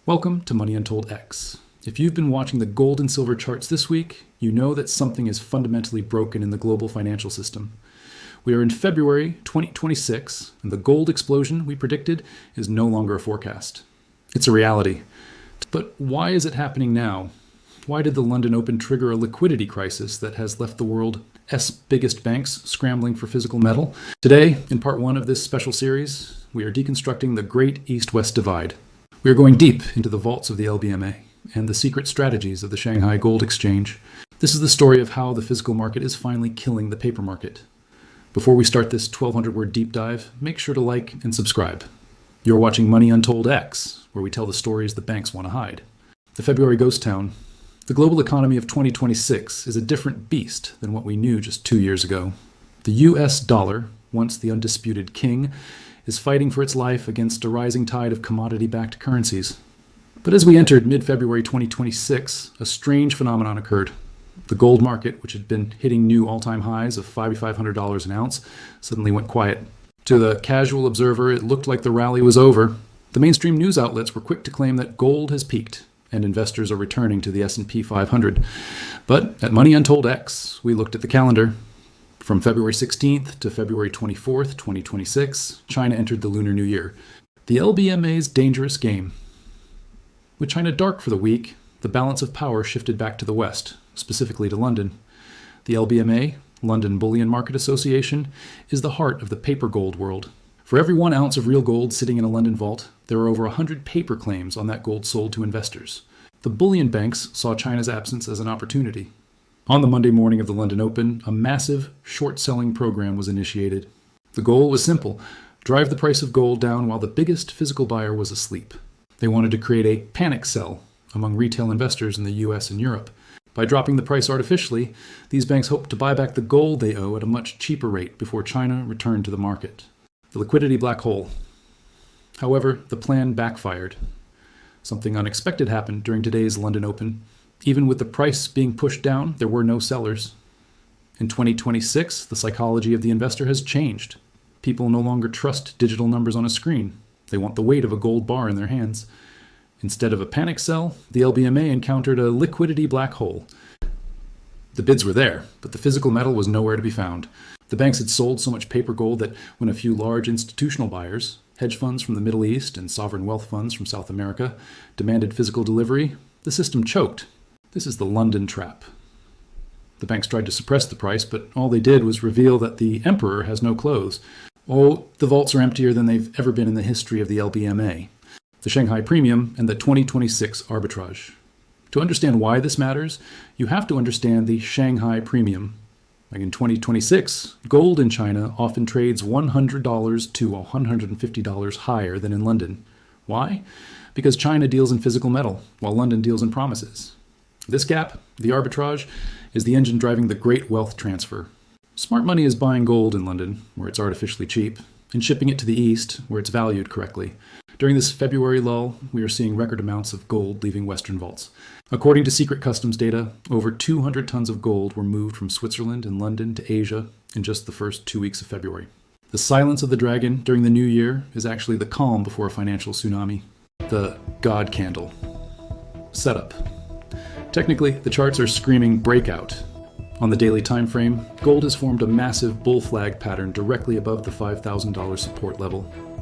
Welcome to Money Untold X. If you've been watching the gold and silver charts this week, you know that something is fundamentally broken in the global financial system. We are in February 2026, and the gold explosion we predicted is no longer a forecast. It's a reality. But why is it happening now? Why did the London Open trigger a liquidity crisis that has left the world's biggest banks scrambling for physical metal? Today, in part one of this special series, we are deconstructing the Great East-West Divide. We are going deep into the vaults of the LBMA and the secret strategies of the Shanghai Gold Exchange. This is the story of how the physical market is finally killing the paper market. Before we start this 1,200-word deep dive, make sure to like and subscribe. You're watching Money Untold X, where we tell the stories the banks want to hide. The February ghost town. The global economy of 2026 is a different beast than what we knew just 2 years ago. The US dollar, once the undisputed king, is fighting for its life against a rising tide of commodity-backed currencies. But as we entered mid-February 2026, a strange phenomenon occurred. The gold market, which had been hitting new all-time highs of $5,500 an ounce, suddenly went quiet. To the casual observer, it looked like the rally was over. The mainstream news outlets were quick to claim that gold has peaked, and investors are returning to the S&P 500. But at Money Untold X, we looked at the calendar. From February 16th to February 24th, 2026, China entered the Lunar New Year, the LBMA's dangerous game. With China dark for the week, the balance of power shifted back to the West, specifically to London. The LBMA, London Bullion Market Association, is the heart of the paper gold world. For every 1 ounce of real gold sitting in a London vault, there are over 100 paper claims on that gold sold to investors. The bullion banks saw China's absence as an opportunity. On the Monday morning of the London Open, a massive short-selling program was initiated. The goal was simple: drive the price of gold down while the biggest physical buyer was asleep. They wanted to create a panic sell among retail investors in the US and Europe. By dropping the price artificially, these banks hoped to buy back the gold they owe at a much cheaper rate before China returned to the market. The liquidity black hole. However, the plan backfired. Something unexpected happened during today's London Open. Even with the price being pushed down, there were no sellers. In 2026, the psychology of the investor has changed. People no longer trust digital numbers on a screen. They want the weight of a gold bar in their hands. Instead of a panic sell, the LBMA encountered a liquidity black hole. The bids were there, but the physical metal was nowhere to be found. The banks had sold so much paper gold that when a few large institutional buyers, hedge funds from the Middle East and sovereign wealth funds from South America, demanded physical delivery, the system choked. This is the London trap. The banks tried to suppress the price, but all they did was reveal that the emperor has no clothes. Oh, the vaults are emptier than they've ever been in the history of the LBMA, the Shanghai Premium, and the 2026 arbitrage. To understand why this matters, you have to understand the Shanghai Premium. Like in 2026, gold in China often trades $100 to $150 higher than in London. Why? Because China deals in physical metal, while London deals in promises. This gap, the arbitrage, is the engine driving the great wealth transfer. Smart money is buying gold in London, where it's artificially cheap, and shipping it to the East, where it's valued correctly. During this February lull, we are seeing record amounts of gold leaving Western vaults. According to secret customs data, over 200 tons of gold were moved from Switzerland and London to Asia in just the first 2 weeks of February. The silence of the dragon during the new year is actually the calm before a financial tsunami. The God candle. Setup. Technically, the charts are screaming breakout. On the daily time frame, gold has formed a massive bull flag pattern directly above the $5,000 support level.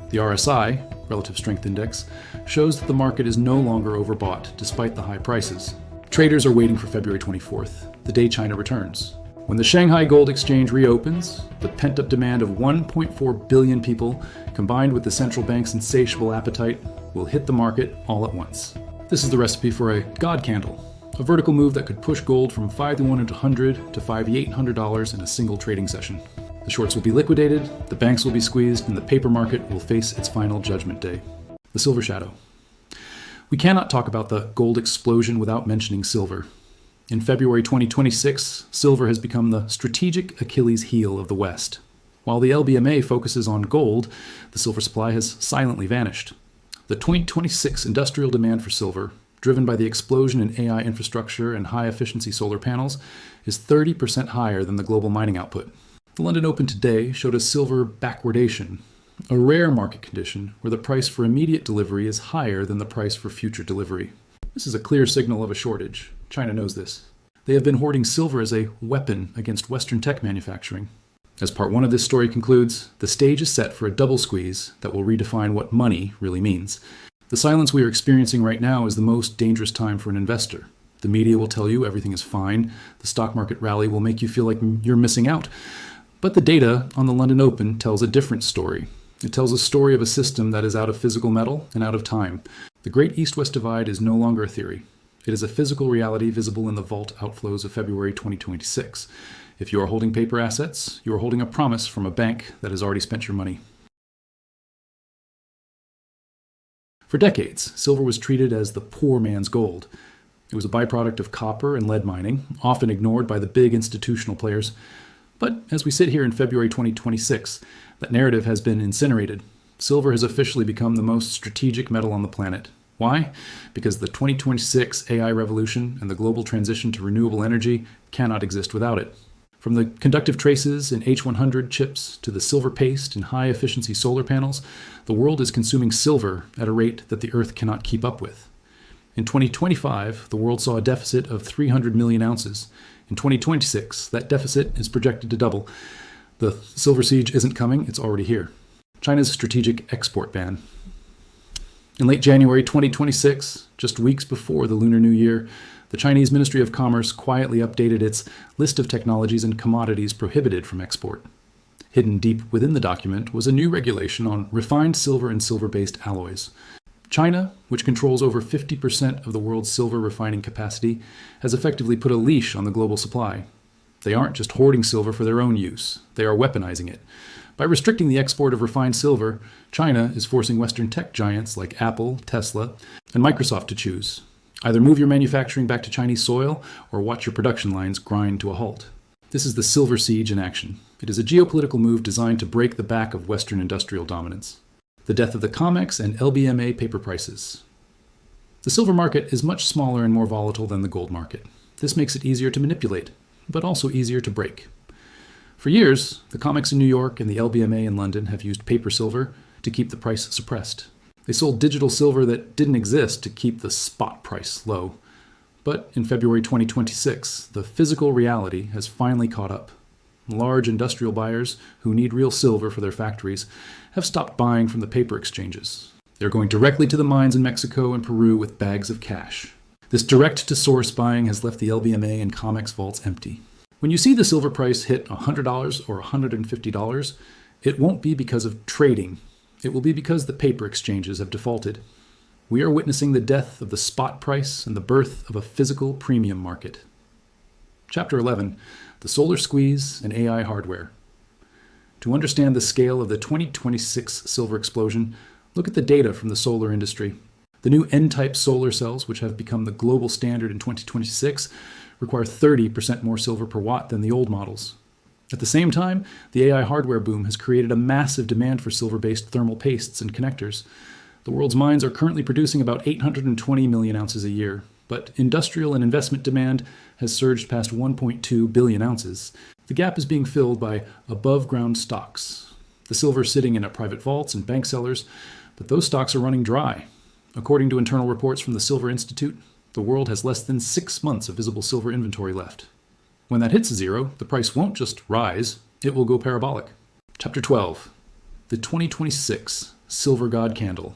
The RSI, Relative Strength Index, shows that the market is no longer overbought despite the high prices. Traders are waiting for February 24th, the day China returns. When the Shanghai Gold Exchange reopens, the pent-up demand of 1.4 billion people, combined with the central bank's insatiable appetite, will hit the market all at once. This is the recipe for a God candle. A vertical move that could push gold from $5,100 to $5,800 in a single trading session. The shorts will be liquidated, the banks will be squeezed, and the paper market will face its final judgment day. The silver shadow. We cannot talk about the gold explosion without mentioning silver. In February 2026, silver has become the strategic Achilles heel of the West. While the LBMA focuses on gold, the silver supply has silently vanished. The 2026 industrial demand for silver, driven by the explosion in AI infrastructure and high-efficiency solar panels, is 30% higher than the global mining output. The London Open today showed a silver backwardation, a rare market condition where the price for immediate delivery is higher than the price for future delivery. This is a clear signal of a shortage. China knows this. They have been hoarding silver as a weapon against Western tech manufacturing. As part one of this story concludes, the stage is set for a double squeeze that will redefine what money really means. The silence we are experiencing right now is the most dangerous time for an investor. The media will tell you everything is fine. The stock market rally will make you feel like you're missing out. But the data on the London Open tells a different story. It tells a story of a system that is out of physical metal and out of time. The Great East-West Divide is no longer a theory. It is a physical reality visible in the vault outflows of February 2026. If you are holding paper assets, you are holding a promise from a bank that has already spent your money. For decades, silver was treated as the poor man's gold. It was a byproduct of copper and lead mining, often ignored by the big institutional players. But as we sit here in February 2026, that narrative has been incinerated. Silver has officially become the most strategic metal on the planet. Why? Because the 2026 AI revolution and the global transition to renewable energy cannot exist without it. From the conductive traces in H100 chips to the silver paste in high-efficiency solar panels, the world is consuming silver at a rate that the Earth cannot keep up with. In 2025, the world saw a deficit of 300 million ounces. In 2026, that deficit is projected to double. The silver siege isn't coming, it's already here. China's strategic export ban. In late January 2026, just weeks before the Lunar New Year, the Chinese Ministry of Commerce quietly updated its list of technologies and commodities prohibited from export. Hidden deep within the document was a new regulation on refined silver and silver-based alloys. China, which controls over 50% of the world's silver refining capacity, has effectively put a leash on the global supply. They aren't just hoarding silver for their own use, they are weaponizing it. By restricting the export of refined silver, China is forcing Western tech giants like Apple, Tesla, and Microsoft to choose. Either move your manufacturing back to Chinese soil or watch your production lines grind to a halt. This is the silver siege in action. It is a geopolitical move designed to break the back of Western industrial dominance. The death of the COMEX and LBMA paper prices. The silver market is much smaller and more volatile than the gold market. This makes it easier to manipulate, but also easier to break. For years, the COMEX in New York and the LBMA in London have used paper silver to keep the price suppressed. They sold digital silver that didn't exist to keep the spot price low. But in February 2026, the physical reality has finally caught up. Large industrial buyers who need real silver for their factories have stopped buying from the paper exchanges. They're going directly to the mines in Mexico and Peru with bags of cash. This direct-to-source buying has left the LBMA and COMEX vaults empty. When you see the silver price hit $100 or $150, it won't be because of trading. It will be because the paper exchanges have defaulted. We are witnessing the death of the spot price and the birth of a physical premium market. Chapter 11, the solar squeeze and AI hardware. To understand the scale of the 2026 silver explosion, look at the data from the solar industry. The new N-type solar cells, which have become the global standard in 2026, require 30% more silver per watt than the old models. At the same time, the AI hardware boom has created a massive demand for silver-based thermal pastes and connectors. The world's mines are currently producing about 820 million ounces a year, but industrial and investment demand has surged past 1.2 billion ounces. The gap is being filled by above-ground stocks. The silver sitting in private vaults and bank cellars, but those stocks are running dry. According to internal reports from the Silver Institute, the world has less than 6 months of visible silver inventory left. When that hits zero, the price won't just rise, it will go parabolic. Chapter 12, the 2026 Silver God Candle.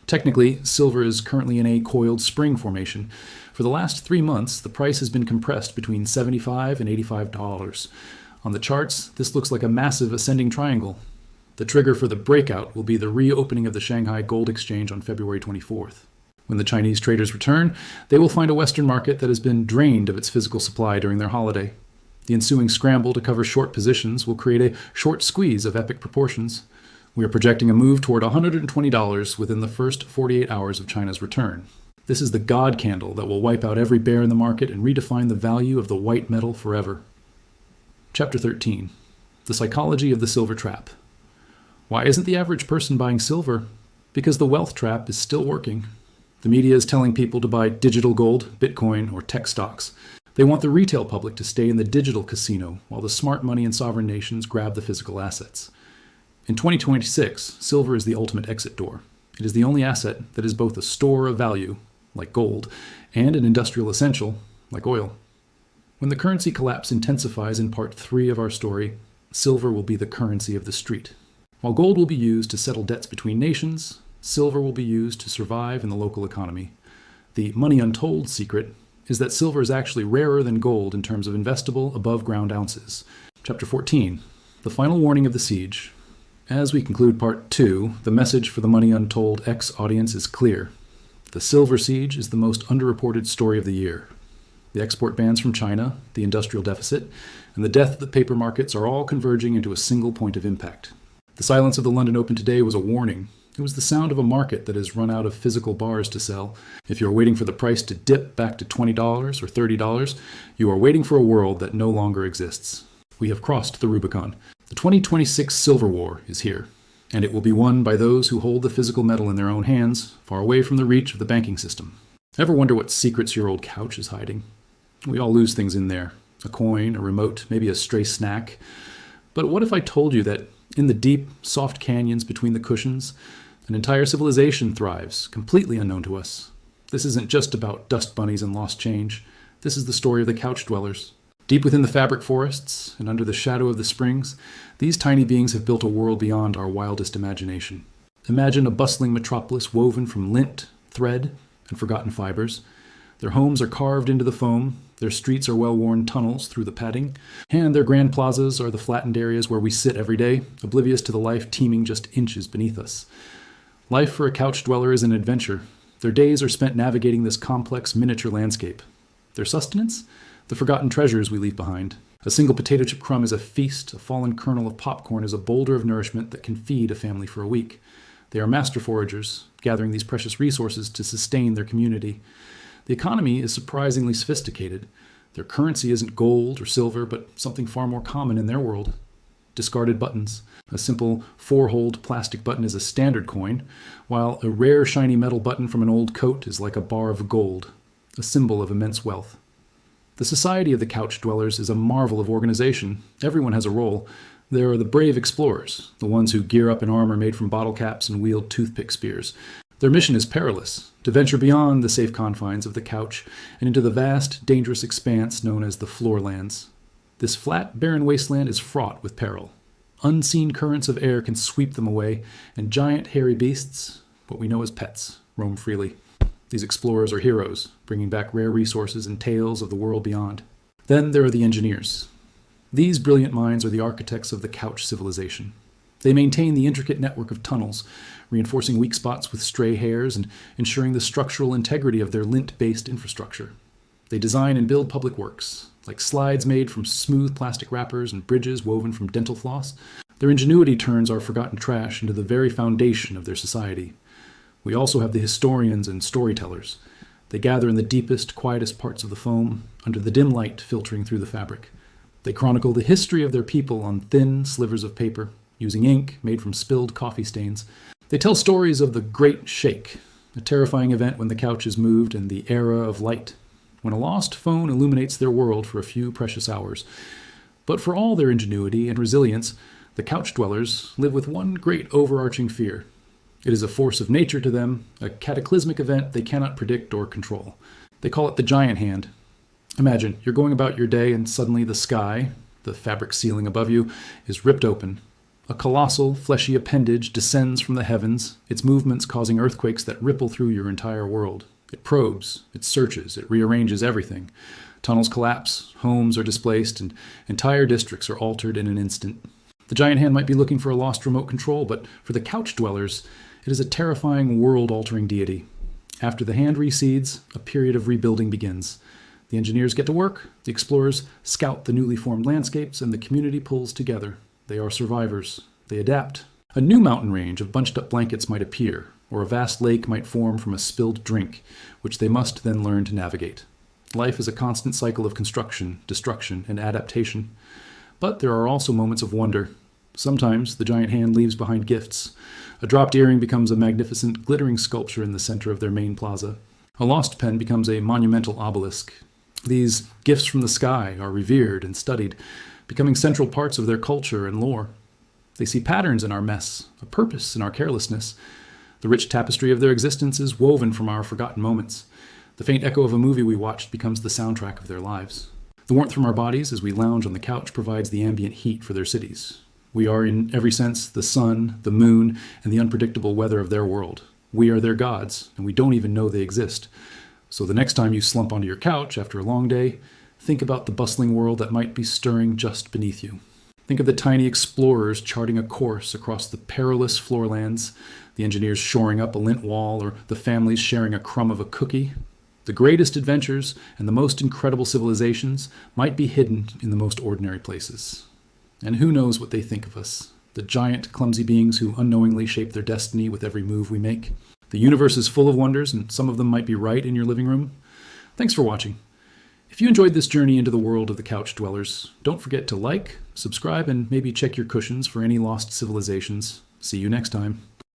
Technically, silver is currently in a coiled spring formation. For the last 3 months, the price has been compressed between $75 and $85. On the charts, this looks like a massive ascending triangle. The trigger for the breakout will be the reopening of the Shanghai Gold Exchange on February 24th. When the Chinese traders return, they will find a Western market that has been drained of its physical supply during their holiday. The ensuing scramble to cover short positions will create a short squeeze of epic proportions. We are projecting a move toward $120 within the first 48 hours of China's return. This is the God candle that will wipe out every bear in the market and redefine the value of the white metal forever. Chapter 13, the psychology of the silver trap. Why isn't the average person buying silver? Because the wealth trap is still working. The media is telling people to buy digital gold, Bitcoin, or tech stocks. They want the retail public to stay in the digital casino while the smart money and sovereign nations grab the physical assets. In 2026, silver is the ultimate exit door. It is the only asset that is both a store of value, like gold, and an industrial essential, like oil. When the currency collapse intensifies in part 3 of our story, silver will be the currency of the street. While gold will be used to settle debts between nations, silver will be used to survive in the local economy. The money untold secret is that silver is actually rarer than gold in terms of investable above-ground ounces. Chapter 14, the final warning of the siege. As we conclude part 2, the message for the Money Untold X audience is clear. The silver siege is the most underreported story of the year. The export bans from China, the industrial deficit, and the death of the paper markets are all converging into a single point of impact. The silence of the London Open today was a warning. It was the sound of a market that has run out of physical bars to sell. If you're waiting for the price to dip back to $20 or $30, you are waiting for a world that no longer exists. We have crossed the Rubicon. The 2026 Silver War is here, and it will be won by those who hold the physical metal in their own hands, far away from the reach of the banking system. Ever wonder what secrets your old couch is hiding? We all lose things in there. A coin, a remote, maybe a stray snack. But what if I told you that in the deep, soft canyons between the cushions, an entire civilization thrives, completely unknown to us? This isn't just about dust bunnies and lost change. This is the story of the couch dwellers. Deep within the fabric forests and under the shadow of the springs, these tiny beings have built a world beyond our wildest imagination. Imagine a bustling metropolis woven from lint, thread, and forgotten fibers. Their homes are carved into the foam, their streets are well-worn tunnels through the padding, and their grand plazas are the flattened areas where we sit every day, oblivious to the life teeming just inches beneath us. Life for a couch dweller is an adventure. Their days are spent navigating this complex miniature landscape. Their sustenance? The forgotten treasures we leave behind. A single potato chip crumb is a feast, a fallen kernel of popcorn is a boulder of nourishment that can feed a family for a week. They are master foragers, gathering these precious resources to sustain their community. The economy is surprisingly sophisticated. Their currency isn't gold or silver, but something far more common in their world. Discarded buttons. A simple 4-holed plastic button is a standard coin, while a rare shiny metal button from an old coat is like a bar of gold, a symbol of immense wealth. The Society of the Couch Dwellers is a marvel of organization. Everyone has a role. There are the brave explorers, the ones who gear up in armor made from bottle caps and wield toothpick spears. Their mission is perilous, to venture beyond the safe confines of the couch and into the vast, dangerous expanse known as the Floorlands. This flat, barren wasteland is fraught with peril. Unseen currents of air can sweep them away, and giant, hairy beasts, what we know as pets, roam freely. These explorers are heroes, bringing back rare resources and tales of the world beyond. Then there are the engineers. These brilliant minds are the architects of the couch civilization. They maintain the intricate network of tunnels, reinforcing weak spots with stray hairs and ensuring the structural integrity of their lint-based infrastructure. They design and build public works, like slides made from smooth plastic wrappers and bridges woven from dental floss. Their ingenuity turns our forgotten trash into the very foundation of their society. We also have the historians and storytellers. They gather in the deepest, quietest parts of the foam, under the dim light filtering through the fabric. They chronicle the history of their people on thin slivers of paper, using ink made from spilled coffee stains. They tell stories of the Great Shake, a terrifying event when the couch is moved and the era of light, when a lost phone illuminates their world for a few precious hours. But for all their ingenuity and resilience, the couch dwellers live with one great overarching fear. It is a force of nature to them, a cataclysmic event they cannot predict or control. They call it the giant hand. Imagine, you're going about your day and suddenly the sky, the fabric ceiling above you, is ripped open. A colossal, fleshy appendage descends from the heavens, its movements causing earthquakes that ripple through your entire world. It probes, it searches, it rearranges everything. Tunnels collapse, homes are displaced, and entire districts are altered in an instant. The giant hand might be looking for a lost remote control, but for the couch dwellers, it is a terrifying, world-altering deity. After the hand recedes, a period of rebuilding begins. The engineers get to work, the explorers scout the newly formed landscapes, and the community pulls together. They are survivors. They adapt. A new mountain range of bunched-up blankets might appear, or a vast lake might form from a spilled drink, which they must then learn to navigate. Life is a constant cycle of construction, destruction, and adaptation. But there are also moments of wonder. Sometimes the giant hand leaves behind gifts. A dropped earring becomes a magnificent, glittering sculpture in the center of their main plaza. A lost pen becomes a monumental obelisk. These gifts from the sky are revered and studied, becoming central parts of their culture and lore. They see patterns in our mess, a purpose in our carelessness. The rich tapestry of their existence is woven from our forgotten moments. The faint echo of a movie we watched becomes the soundtrack of their lives. The warmth from our bodies as we lounge on the couch provides the ambient heat for their cities. We are, in every sense, the sun, the moon, and the unpredictable weather of their world. We are their gods, and we don't even know they exist. So the next time you slump onto your couch after a long day, think about the bustling world that might be stirring just beneath you. Think of the tiny explorers charting a course across the perilous floorlands, the engineers shoring up a lint wall, or the families sharing a crumb of a cookie. The greatest adventures and the most incredible civilizations might be hidden in the most ordinary places. And who knows what they think of us, the giant, clumsy beings who unknowingly shape their destiny with every move we make. The universe is full of wonders, and some of them might be right in your living room. Thanks for watching. If you enjoyed this journey into the world of the couch dwellers, don't forget to like, subscribe, and maybe check your cushions for any lost civilizations. See you next time.